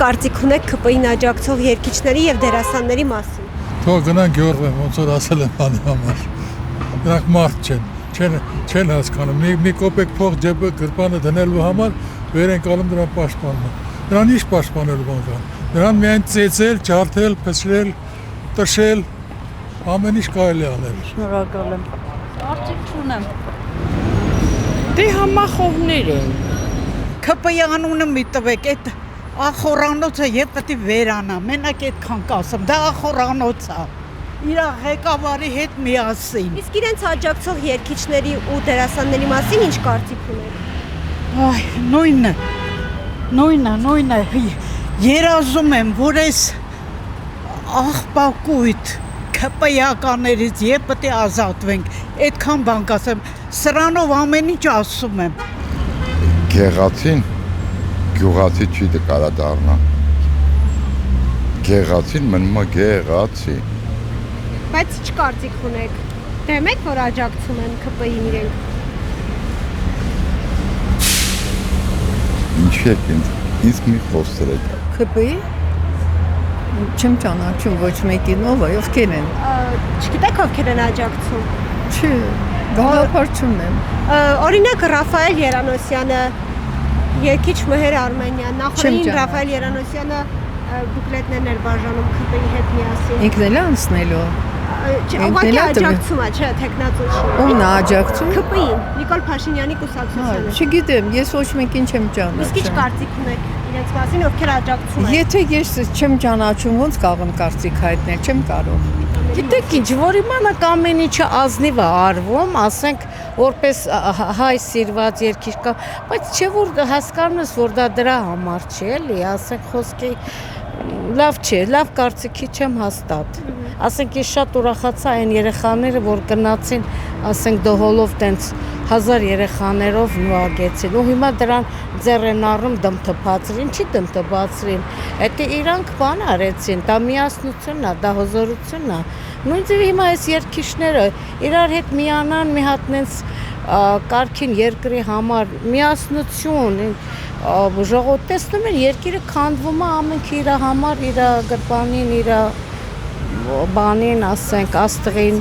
կարծիք ունեք ԿՊԻ-ին աջակցող երգիչների եւ դերասանների մասին։ Թող գնան Գյորգեմ, ոնց որ ասել եմ անի համար։ Նրանք մարդ չեն հասկանում։ Մի կոպեկ փող ջեբը գրպանը դնելու համար վեր են կալում դրան պաշտպանումը։ Նրան ինչ պաշտպանելու բան կա։ Նրան միայն ծեծել, ջարդել, փչրել, տշել, ամեն ինչ կարելի անել։ Շնորհակալ եմ։ Կարծիք չունեմ։ Դե համախոհներ են։ ԿՊԻ անունը մի տվեք, այդ ախորանոցը եւ պետք է վերանա։ Մենակ այդքան կասեմ, դա ախորանոց է։ Իր ղեկավարի հետ միասին։ Իսկ իրենց աջակցող երգիչների ու դերասանների մասին ինչ կարծիք ունեք։ Այ, նույնը։ Երազում եմ, որ այս աղբակույտ ԿՊԻ-ականներից եւ պետք է ազատվենք։ Այդքան բան կասեմ, սրանով ամեն ինչ ասում եմ։ Գեղացին գյուղացի չի կարա դառնա։ Գեղացին մնում է գեղացի։ Բայց ինչ կարծիք ունեք։ Դեմ եք, որ աջակցում են ԿՊԻ-ին իրենք։ Ինչ եք ինձ մի խոսրեք։ ԿՊԻ չեմ ճանաչում ոչ մեկին ով է, ովքեր են։ Չգիտեք ովքեր են աջակցում։ Չի, գաղափար չունեմ։ Օրինակ Ռաֆայել Երանոսյանը, երգիչ Մհեր Արմենյան, նախորդին Ռաֆայել Երանոսյանը բուկլետներն էր բաժանում ԿՊԻ-ի հետ միասին։ Ինքն էլ անցնելու։ Ուղղակի աջակցում է, չէ, թեկնածու չի։ Ո՞ւն է աջակցում։ ԿՊԻ-ին, Նիկոլ Փաշինյանի կուսակցությանը։ Չգիտեմ, ես ոչ մեկին չեմ ճանաչում։ Իսկ ինչ կարծիք ունեք իրենց մասին, ովքեր աջակցում են։ Եթե ես չեմ ճանաչում, ոնց կարող եմ կարծիք հայտնել, չեմ կարող։ Գիտեք ինչ, որ իմանաք ամեն ինչը ազնիվ է արվում, ասենք որպես հայ սիրված երգիչ կա, բայց չէ որ հասկանում ես, որ դա դրա համար չէ, էլի, ասենք խոսքի լավ չէ, լավ կարծիքի չեմ հաստատ։ Ասենք ես շատ ուրախացա այն երեխաները, որ գնացին, ասենք դհոլով տենց 1000 երեխաներով նվագեցին ու հիմա դրան ձեռ են առնում դմթփացրին, ինչի դմթփացրին։ Դա իրանք բան արեցին, դա միասնությունն է, դա հզորությունն է։ Նույնիսկ հիմա այս երգիչները իրար հետ միանան, մի հատ նենց կարգին երկրի համար միասնություն, ժողովուրդ տեսնում են երկիրը քանդվում է ամենքը իր համար, իր գրպանին, իր բանին, ասենք, աստղին